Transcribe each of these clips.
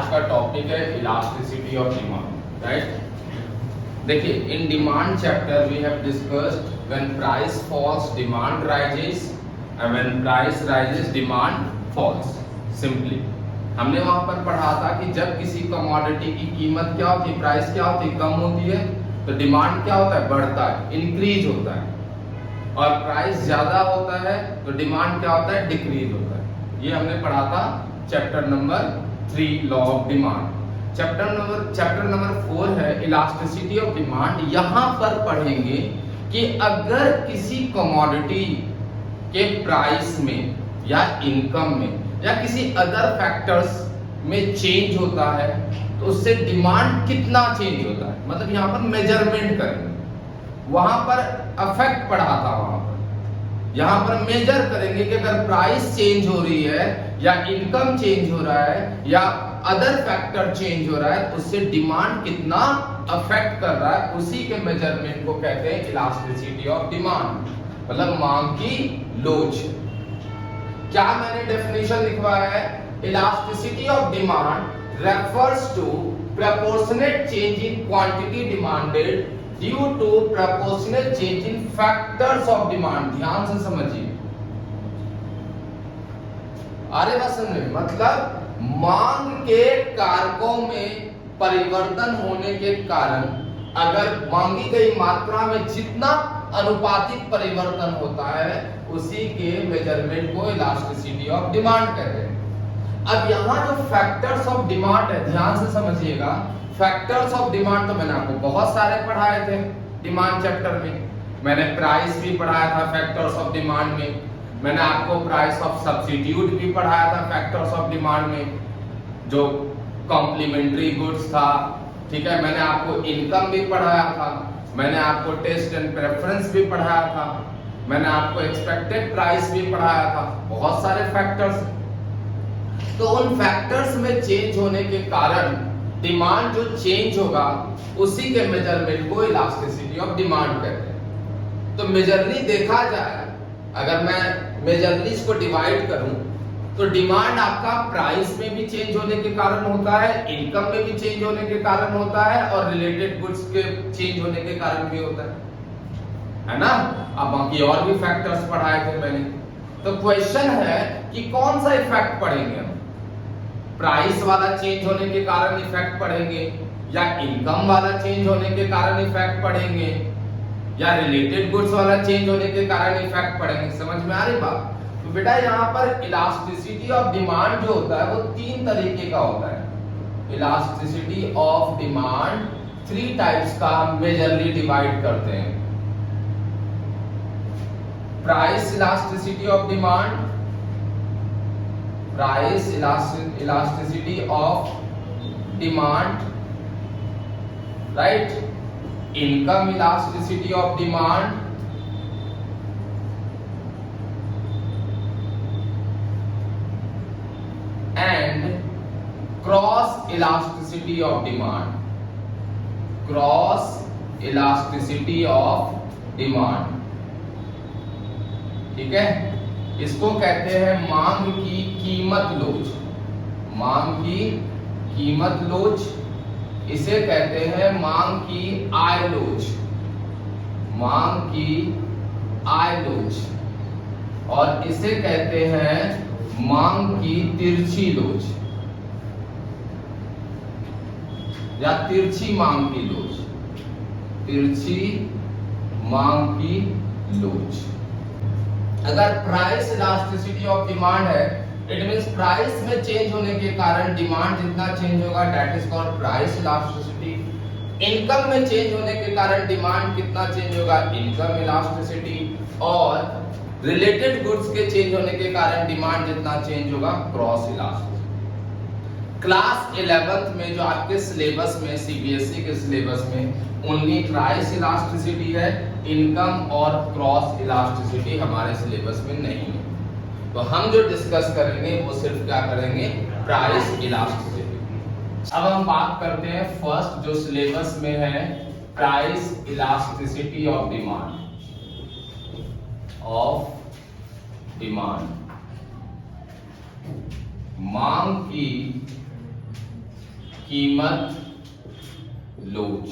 आज का टॉपिक है इलास्टिसिटी ऑफ डिमांड, राइट। देखिए, in demand chapter we have discussed when price falls demand rises and when price rises demand falls. Simply हमने वहां पर पढ़ा था कि जब किसी कमोडिटी की कीमत क्या होती है, प्राइस क्या होती है, कम होती है, तो डिमांड क्या होता है, बढ़ता है, इंक्रीज होता है। और प्राइस ज्यादा होता है तो डिमांड क्या होता है, डिक्रीज होता है। ये हमने पढ़ा था chapter number 3 law of demand. Chapter number 4 है इलास्टिसिटी ऑफ डिमांड। यहां पर पढ़ेंगे कि अगर किसी कमोडिटी के प्राइस में या इनकम में या किसी अदर फैक्टर्स में चेंज होता है तो उससे डिमांड कितना चेंज होता है, मतलब यहां पर मेजरमेंट करेंगे। वहां पर अफेक्ट पढ़ा था, वहां पर यहां पर मेजर करेंगे कि अगर प्राइस चेंज हो रही है या इनकम चेंज हो रहा है या अदर फैक्टर चेंज हो रहा है तो उससे डिमांड कितना अफेक्ट कर रहा है। उसी के मेजरमेंट को कहते हैं इलास्टिसिटी ऑफ डिमांड, मतलब मांग की लोच। क्या मैंने डेफिनेशन लिखवाया है, elasticity of demand refers to proportionate change in quantity demanded due to proportional change in factors of demand. ध्यान से समझिए, अरे बस समझे, मतलब मांग के कारकों में परिवर्तन होने के कारण अगर मांगी गई मात्रा में जितना अनुपातिक परिवर्तन होता है उसी के मेजरमेंट को इलास्टिसिटी ऑफ डिमांड कहते हैं। अब यहाँ जो फैक्टर्स ऑफ डिमांड है, ध्यान से समझिएगा। फैक्टर्स ऑफ डिमांड तो मैंने आपको बहुत सारे पढ़ाए थे डिमांड चैप्टर में। मैंने प्राइस भी पढ़ाया था फैक्टर्स ऑफ डिमांड में, मैंने आपको प्राइस ऑफ सब्स्टिट्यूट भी पढ़ाया था फैक्टर्स ऑफ डिमांड में, जो कॉम्प्लीमेंट्री गुड्स था, ठीक है। मैंने आपको इनकम भी पढ़ाया था, मैंने आपको टेस्ट एंड प्रेफरेंस भी पढ़ाया था, मैंने आपको एक्सपेक्टेड प्राइस भी पढ़ाया था। बहुत सारे फैक्टर्स, तो उन फैक्टर्स में चेंज होने के कारण डिमांड जो चेंज होगा उसी के मेजरमेंट को इलास्टिसिटी ऑफ डिमांड कहते हैं। तो मेजरली देखा जाए, अगर मैं मेजरली इसको डिवाइड करूं तो डिमांड आपका प्राइस में भी चेंज होने के कारण होता है, इनकम में भी चेंज होने के कारण होता है और रिलेटेड गुड्स के चेंज होने के कारण भी होता है ना। अब बाकी और भी फैक्टर्स पढ़ाए थे मैंने। तो क्वेश्चन है कि कौन सा इफेक्ट पढ़ेंगे हम, प्राइस वाला चेंज होने के कारण इफेक्ट पढ़ेंगे या इनकम वाला चेंज होने के कारण इफेक्ट पढ़ेंगे या रिलेटेड गुड्स वाला चेंज होने के कारण इफेक्ट पढ़ेंगे। समझ में आ रही बात। तो बेटा यहाँ पर इलास्टिसिटी ऑफ डिमांड जो होता है वो 3 तरीके का होता है। इलास्टिसिटी ऑफ डिमांड 3 टाइप्स का हम मेजरली डिवाइड करते हैं। Price elasticity of demand, price elasticity of demand, right, income elasticity of demand, and cross elasticity of demand, cross elasticity of demand. ठीक है, इसको कहते हैं मांग की कीमत लोच, मांग की कीमत लोच, इसे कहते हैं मांग की आय लोच, मांग की आय लोच, और इसे कहते हैं मांग की तिरछी लोच या तिरछी मांग की लोच, तिरछी मांग की लोच। अगर प्राइस इलास्टिसिटी ऑफ डिमांड है, इट मींस प्राइस में चेंज होने के कारण डिमांड जितना चेंज होगा, that is called price elasticity. Income में चेंज होने के कारण डिमांड कितना चेंज होगा, इनकम इलास्टिसिटी। और रिलेटेड गुड्स के चेंज होने के कारण डिमांड जितना चेंज होगा, क्रॉस इलास्टिसिटी। क्लास 11th में जो आपके सिलेबस में, सीबीएसई के सिलेबस में ओनली प्राइस इलास्टिसिटी है, इनकम और क्रॉस इलास्टिसिटी हमारे सिलेबस में नहीं है। तो हम जो डिस्कस करेंगे वो सिर्फ क्या करेंगे, प्राइस इलास्टिसिटी। अब हम बात करते हैं फर्स्ट जो सिलेबस में है, price elasticity of demand, of demand, मांग की कीमत लोच।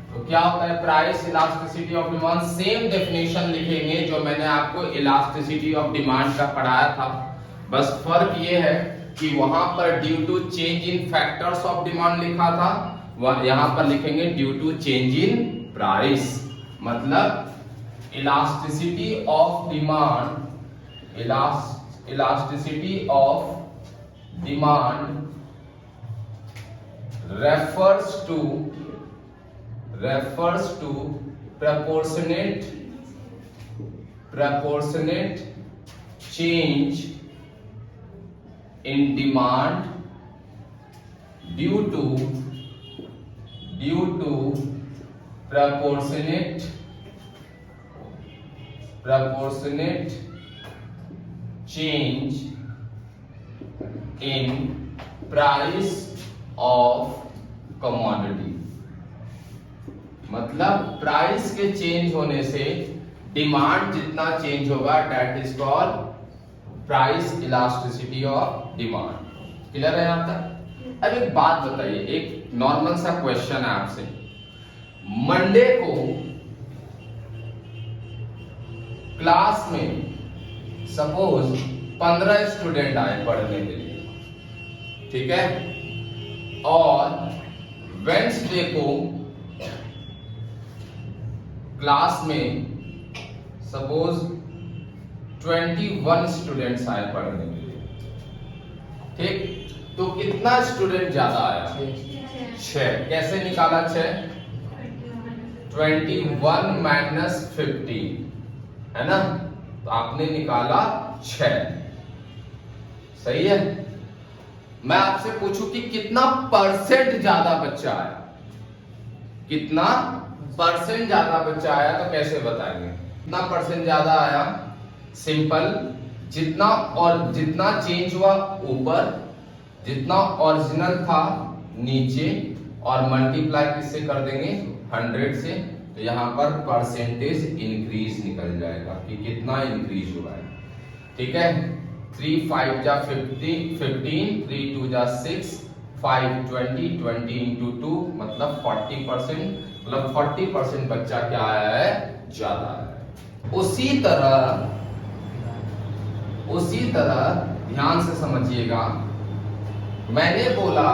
तो क्या होता है price elasticity of demand, same definition लिखेंगे जो मैंने आपको इलास्टिसिटी ऑफ डिमांड का पढ़ाया था, बस फर्क ये है कि वहां पर due to change in factors of demand लिखा था, यहां पर लिखेंगे due to change in price. मतलब elasticity of demand, elasticity of demand refers to proportionate change in demand due to proportionate change in price of commodity। मतलब price के change होने से डिमांड जितना चेंज होगा that is called price elasticity of demand. Clear है यहां तक? अब एक बात बताइए, एक नॉर्मल सा क्वेश्चन है आपसे, मंडे को क्लास में सपोज 15 स्टूडेंट आए पढ़ने के लिए, ठीक है, और वेडनेसडे को क्लास में सपोज 21 स्टूडेंट्स आए पढ़ने के लिए, ठीक, तो कितना स्टूडेंट ज्यादा आया? 6। कैसे निकाला 6? 21 माइनस 15 है ना, तो आपने निकाला 6। सही है। मैं आपसे पूछूं कि कितना परसेंट ज्यादा बच्चा आया, कितना परसेंट ज्यादा बच्चा आया, तो कैसे बताएंगे? कितना परसेंट ज्यादा आया? सिंपल, जितना चेंज हुआ ऊपर, जितना ओरिजिनल था नीचे, और मल्टीप्लाई किससे कर देंगे? 100 से। तो यहां पर परसेंटेज इंक्रीज निकल जाएगा कि कितना इंक्रीज हुआ है। ठीक है, 3 5 जा 15, 3 2 जा 6, 5 20, 20 into 2 मतलब 40%, मतलब 40% बच्चा क्या आया है? ज्यादा है। उसी तरह ध्यान से समझिएगा, मैंने बोला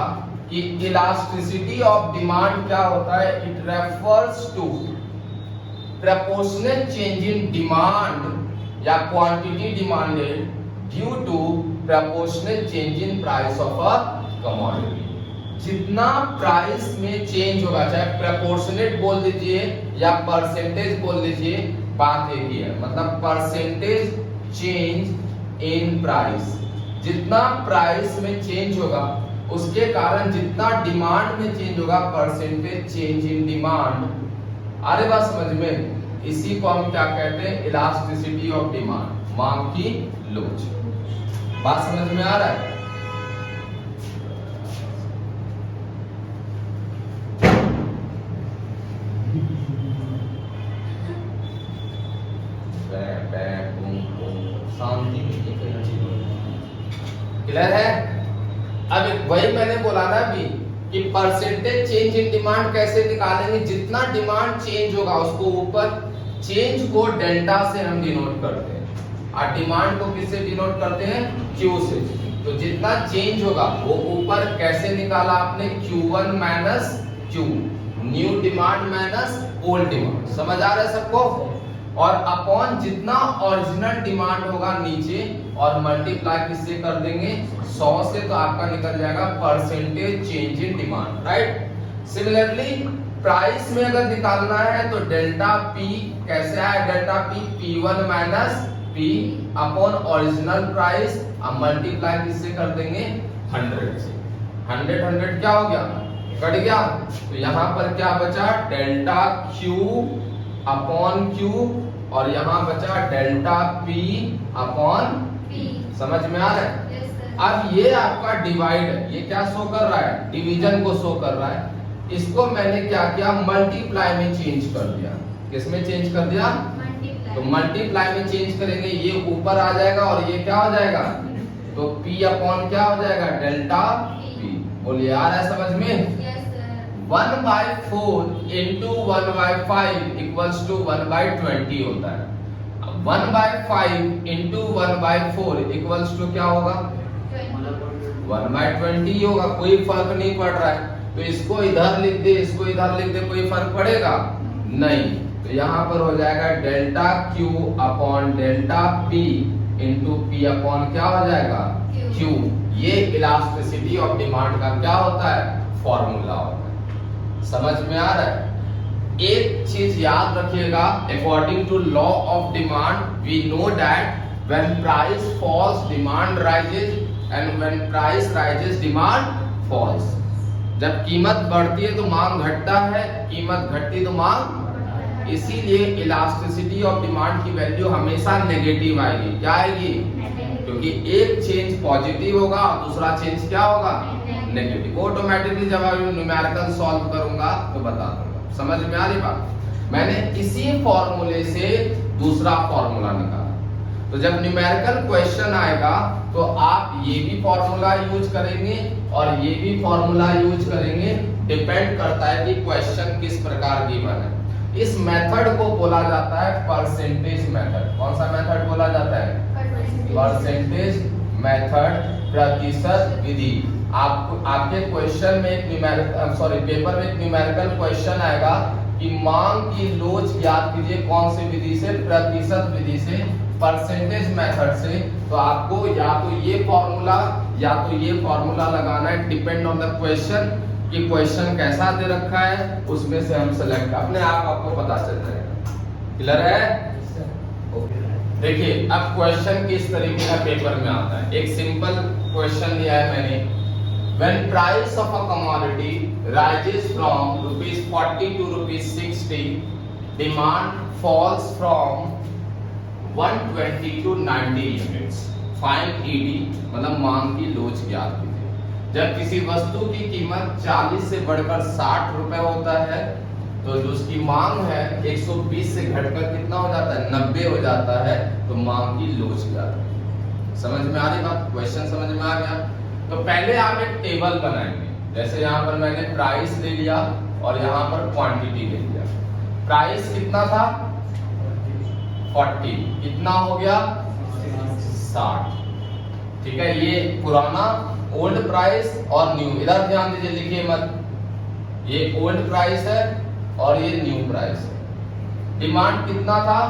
कि इलास्टिसिटी ऑफ डिमांड क्या होता है? It refers to proportional change in demand या quantity demanded due to proportional change in price of a commodity. जितना प्राइस में चेंज होगा, चाहे प्रोपोर्शनेट बोल दीजिए या परसेंटेज बोल दीजिए, बात एक ही है। मतलब परसेंटेज चेंज इन प्राइस, जितना प्राइस में चेंज होगा उसके कारण जितना डिमांड में चेंज होगा, परसेंटेज चेंज इन डिमांड। अरे बात समझ में? इसी को हम क्या कहते हैं? इलास्टिसिटी ऑफ डिमांड, मांग की लोच। बात समझ में आ रहा है? क्लियर है? अब वही मैंने बोला ना अभी कि परसेंटेज चेंज इन डिमांड कैसे निकालेंगे? जितना डिमांड चेंज होगा उसको ऊपर, चेंज को डेल्टा से हम डिनोट करते हैं और डिमांड को किससे डिनोट करते हैं? क्यू से। तो जितना चेंज होगा वो ऊपर कैसे निकाला आपने? Q1 minus Q, new demand minus old demand. समझ आ रहा है सबको? और अपॉन जितना ओरिजिनल डिमांड होगा नीचे, और मल्टीप्लाई किससे कर देंगे? 100 से। तो आपका निकल जाएगा percentage change in demand, right? Similarly price में अगर निकालना है तो डेल्टा पी कैसे आया? Delta P P1 minus P upon original price, अब मल्टीप्लाई किससे कर देंगे? 100 से। 100 क्या हो गया? कट गया। तो यहाँ पर क्या बचा? डेल्टा Q अपॉन Q, और यहाँ बचा डेल्टा P अपॉन P। समझ में आ रहा है? yes, अब ये आपका डिवाइड है, ये क्या शो कर रहा है? डिवीजन को शो कर रहा है। इसको मैंने क्या किया? मल्टीप्लाई में चेंज कर दिया। किस में चेंज कर दिया? मल्टीप्लाई। तो मल्टीप्लाई में चेंज करेंगे, ये ऊपर आ जाएगा और ये क्या हो जाएगा? तो P अपॉन क्या हो जाएगा? Delta P। बोलिए आ रहा है समझ में? Yes sir. 1/4 into 1/5 equals to 1/20 होता है। 1/5 इंटू 1/4 इक्वल्स टू क्या होगा? 1/20 होगा। कोई फर्क नहीं पड़ रहा है, तो इसको इधर लिख दे, इसको इधर लिख दे, कोई फर्क पड़ेगा नहीं। तो यहाँ पर हो जाएगा delta Q upon delta P into P upon क्या हो जाएगा? Q। ये इलास्टिसिटी ऑफ डिमांड का क्या होता है? फॉर्मूला होता है। समझ में आ रहा है? एक चीज याद रखिएगा, according to law of demand we know that when price falls demand rises and when price rises demand falls. जब कीमत बढ़ती है तो मांग घटता है, कीमत घटती तो मांग। इसीलिए इलास्टिसिटी ऑफ डिमांड की वैल्यू हमेशा नेगेटिव आएगी। क्या आएगी? क्योंकि एक चेंज पॉजिटिव होगा और दूसरा चेंज क्या होगा? नेगेटिव। ऑटोमेटिकली जब आप न्यूमेरिकल सॉल्व करूंगा तो बता दूंगा। समझ में आ रही बात? मैंने इसी फॉर्मूले से दूसरा फॉर्मूला निकाला। तो जब न्यूमेरिकल क्वेश्चन आएगा तो आप ये भी फॉर्मूला यूज करेंगे और ये भी फॉर्मूला यूज करेंगे। डिपेंड करता है कि क्वेश्चन किस प्रकार गिवन है। इस मेथड को बोला जाता है परसेंटेज मेथड। कौन सा मेथड बोला जाता है? परसेंटेज मेथड, प्रतिशत विधि। आपके क्वेश्चन में एक पेपर में एक न्यूमेरिकल क्वेश्चन आएगा कि मांग की लोच ज्ञात कीजिए कौन सी विधि से? प्रतिशत विधि से, परसेंटेज मेथड से। तो आपको या तो ये फॉर्मूला या तो ये फॉर्मूला लगाना है, डिपेंड ऑन द क्वेश्चन कि क्वेश्चन कैसा दे रखा है, उसमें से हम सेलेक्ट अपने आप आपको पता चल जाएगा। क्लियर है? देखिए अब क्वेश्चन किस तरीके का पेपर में आता है। एक सिंपल क्वेश्चन दिया है मैंने, when price of a commodity rises from ₹40 to ₹60, demand falls from 120 to 90 units, find ED मतलब मांग की लोच ज्ञात कीजिए। जब किसी वस्तु की कीमत 40 से बढ़कर 60 रुपए होता है तो जो उसकी मांग है 120 से घटकर कितना हो जाता है? 90 हो जाता है। तो मांग की लोच ज्ञात कीजिए। समझ में आ रही बात? क्वेश्चन समझ में आ गया? तो पहले आप एक टेबल बनाएंगे। जैसे यहाँ पर मैंने प्राइस ले लिया और यहाँ पर क्वांटिटी ले लिया। प्राइस कितना था? 40। कितना हो गया? 60। ठीक है, ये पुराना ओल्ड प्राइस और न्यू। इधर ध्यान दीजिए, लिखिए मत। ये ओल्ड प्राइस है और ये न्यू प्राइस है। डिमांड कितना था?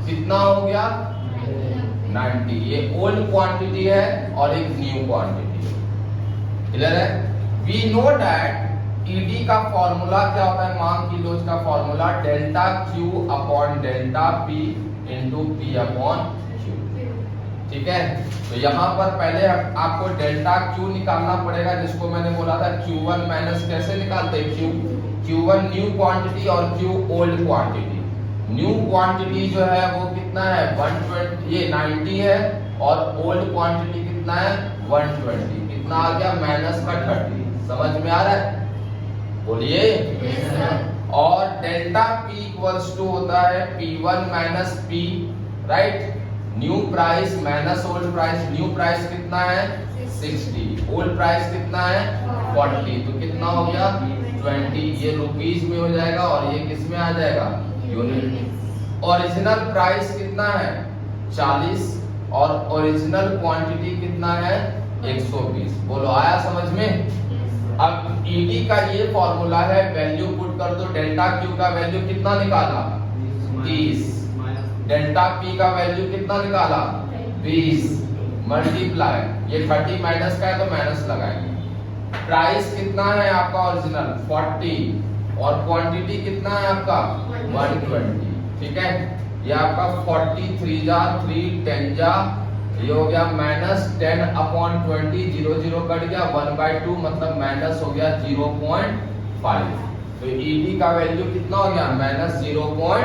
कितना हो गया? 90। ये ओल्ड क्वांटिटी है और एक न्यू क्वांटिटी है। क्लियर है? वी नो दैट ईडी का फॉर्मूला क्या होता है? मांग की लोच का formula delta Q upon delta P into P upon Q। ठीक है, तो यहाँ पर पहले आपको डेल्टा Q निकालना पड़ेगा, जिसको मैंने बोला था Q1 माइनस कैसे निकालते हैं? Q1 न्यू क्वांटिटी और Q old quantity. New quantity जो है वो कितना है? 120, ये 90 है और ओल्ड क्वांटिटी कितना है? 120। कितना आ गया? माइनस का 30। समझ में आ रहा है? बोलिए। और डेल्टा P इक्वल्स टू होता है P1 minus P, right? New price minus old price. New price कितना है? 60। ओल्ड प्राइस कितना है? 40। तो कितना हो गया? 20। ये रुपीस में हो जाएगा और ये किस में आ जाएगा? यूनिट। ओरिजिनल प्राइस कितना है? 40 और ओरिजिनल क्वांटिटी कितना है? 120। बोलो आया समझ में? अब ईडी का ये फॉर्मूला है, वैल्यू पुट कर दो। डेल्टा Q का वैल्यू कितना निकाला? 30। डेल्टा P का वैल्यू कितना निकाला? 20 मल्टीप्लाई, ये 30 माइनस का है तो माइनस लगाएंगे। प्राइस कितना है आपका? ओरिजिनल 40 और क्वांटिटी कितना है आपका? 120। ठीक है, ये आपका 43 जा 3 10 जा, ये हो गया माइनस 10 अपॉन 20। 0 0 कट गया, 1/2 मतलब माइनस हो गया 0.5। तो ईडी का वैल्यू कितना हो गया? माइनस 0.5।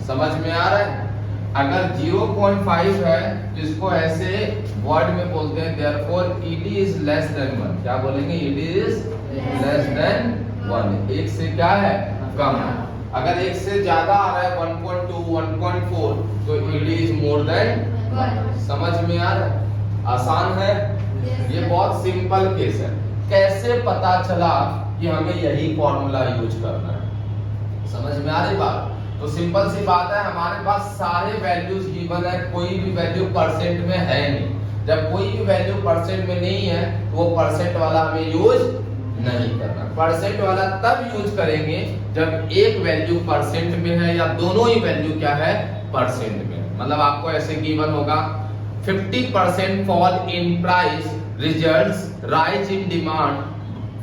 समझ में आ रहा है? अगर 0.5 है तो इसको ऐसे वर्ड में बोलते हैं therefore ED is less than 1। क्या बोलेंगे? ED is less than 1। एक से क्या है? कम है। अगर एक से ज्यादा आ रहा है 1.2 1.4 तो ईडी इज मोर देन 1। समझ में आ रहा है? आसान है ये बहुत। बहुत सिंपल केस है। कैसे पता चला कि हमें यही फॉर्मूला यूज करना है? समझ में आ रही बात? तो सिंपल सी बात है, हमारे पास सारे वैल्यूज गिवन है, कोई भी वैल्यू परसेंट में है नहीं। जब कोई भी वैल्यू परसेंट में नहीं है तो वो परसेंट वाला हमें यूज नहीं करना। परसेंट वाला तब यूज करेंगे जब एक वैल्यू परसेंट में है या दोनों ही वैल्यू क्या है, परसेंट में। मतलब आपको ऐसे गिवन होगा 50% fall in price results rise in demand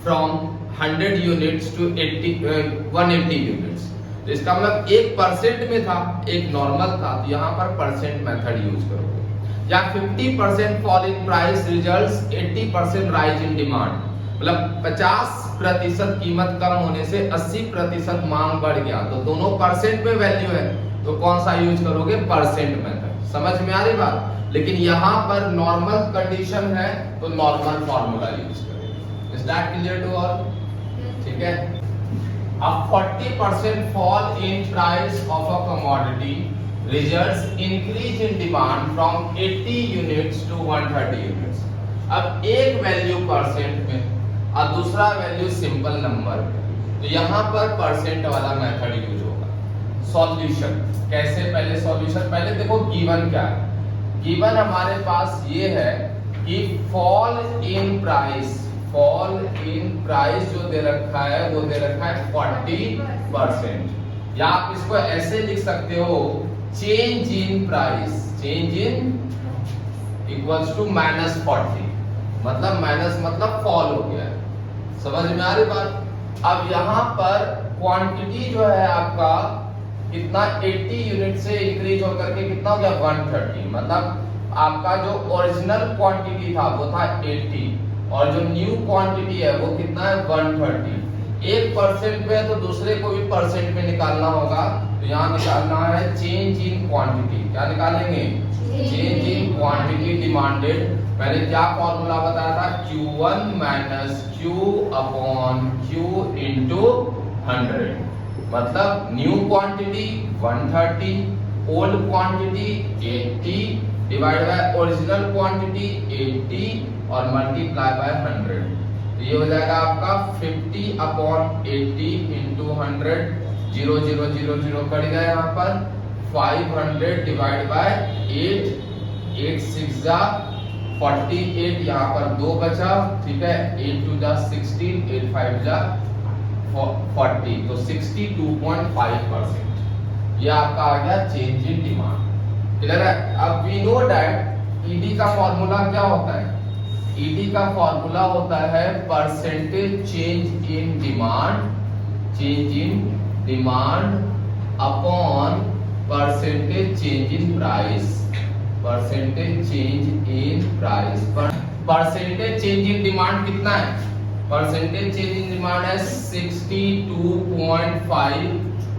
from 100 units to 180 units. तो इसका मतलब 1% में था, एक नॉर्मल था, तो यहाँ पर परसेंट मेथड यूज करोगे। या 50% fall in price results 80% rise in demand, मतलब 50% कीमत कम होने से 80% मांग बढ़ गया, तो दोनों परसेंट में वैल्यू है, तो कौन सा यूज करोगे, परसेंट मेथड। समझ में आ रही बात? लेकिन यहाँ पर नॉर्मल कंडीशन है तो नॉर्मल फॉर्मूला यूज करेंगे। Is that clear to all? ठीक है। अब 40% fall in price of a commodity results increase in demand from 80 units to 130 units। अब एक वैल्यू परसेंट में और दूसरा वैल्यू सिंपल नंबर में, तो यहाँ पर परसेंट वाला मेथड यूज होगा। सॉल्यूशन कैसे? पहले सॉल्यूशन, पहले देखो गिवन क्या है। गिवन हमारे पास ये है कि फॉल इन प्राइस जो दे रखा है वो दे रखा है 40%, या आप इसको ऐसे लिख सकते हो change in price, change in equals to -40, मतलब माइनस मतलब फॉल हो गया है। समझ में आ रही बात? अब यहाँ पर क्वांटिटी जो है आपका कितना, 80 यूनिट से इंक्रीज होकर के कितना हो गया, 130। मतलब आपका जो ओरिजिनल क्वांटिटी था वो था 80 और जो न्यू क्वांटिटी है वो कितना है, 130। 1% में है तो दूसरे को भी परसेंट में निकालना होगा, तो यहाँ निकालना है चेंज इन क्वांटिटी। क्या निकालेंगे, चेंज इन क्वांटिटी डिमांडेड। पहले क्या फॉर्मूला बताया था, Q1 minus Q upon Q into 100। मतलब new quantity 130, old quantity 80 divide by original quantity 80 और मल्टीप्लाई बाय 100। तो ये हो जाएगा आपका 50 अपॉन 80 इंटू 100, 0 0 0 0 कट गया यहाँ पर, 500 डिवाइड बाय 8, 8 6 जा 48, यहाँ पर 2 बचा, ठीक है, 8 2 जा 16, 8 5 जा 40, तो 62.5% ये आपका आ गया चेंज इन डिमांड। क्लियर है? अब वी नो दैट ईडी का फॉर्मूला क्या होता है, ईडी का फॉर्मूला होता है percentage change in demand upon percentage change in price, percentage change in price. Percentage change in demand कितना है, परसेंटेज चेंज इन डिमांड है 62.5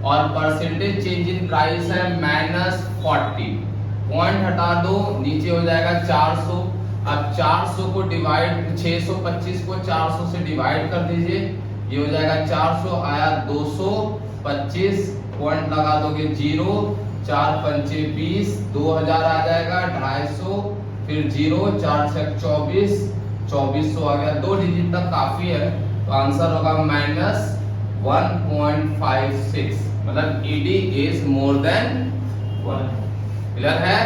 और परसेंटेज चेंज इन प्राइस है -40। पॉइंट हटा दो, नीचे हो जाएगा 400। अब 400 को डिवाइड, 625 को 400 से डिवाइड कर दीजिए, ये हो जाएगा 400 आया 225, पॉइंट लगा दोगे 0, 4 पंचे 20, 2000 आ जाएगा, 250, फिर 0, 4 6 24, 2400 आ गया, 2 डिजिट तक काफी है, तो आंसर होगा -1.56, मतलब ED is more than 1। Clear है?